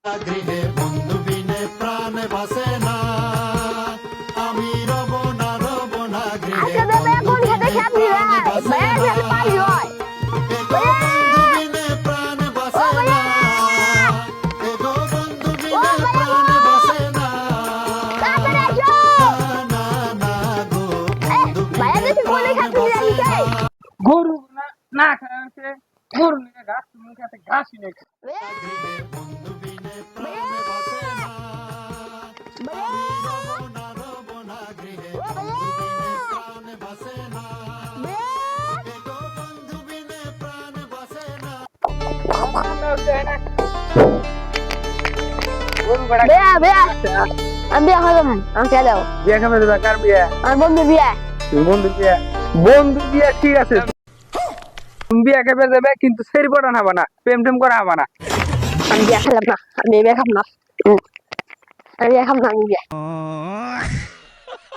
গৃহে বন্ধু বিনে প্রাণ বাসে না, আমি রব না গৃহে বন্ধু বিনে প্রাণ বাসে না, এগো বন্ধু বিনে প্রাণ বাসে না, এগো বন্ধু বিনে প্রাণ বাসে না, না না গো বন্ধু বিনে প্রাণ বাসে না। গরু না খাওয়াছে গরু নিয়ে ঘাস তুমি খাতে ঘাসই নেই গৃহে বন্ধু বিনে প্রাণ বাসে না, আমি রব না গৃহে বন্ধু বিনে প্রাণ বাসে না, এগো বন্ধু বিনে প্রাণ বাসে না। গরু বেড়া আমি বিয়া খাবো না, আমাকে দাও। বিয়ে খাবে দেবে কার বিয়ে আমার বন্ধু বিয়া। বন্ধু বিয়ে ঠিক আছে তুমি বিয়ে খাবে যাবে কিন্তু সেরি পটান হবে না প্রেম টেম করা হবে না আমি বিয়া খেলাম না, আমি বিয়া খাব না, আমি বিয়া খাব না, আমি বিয়া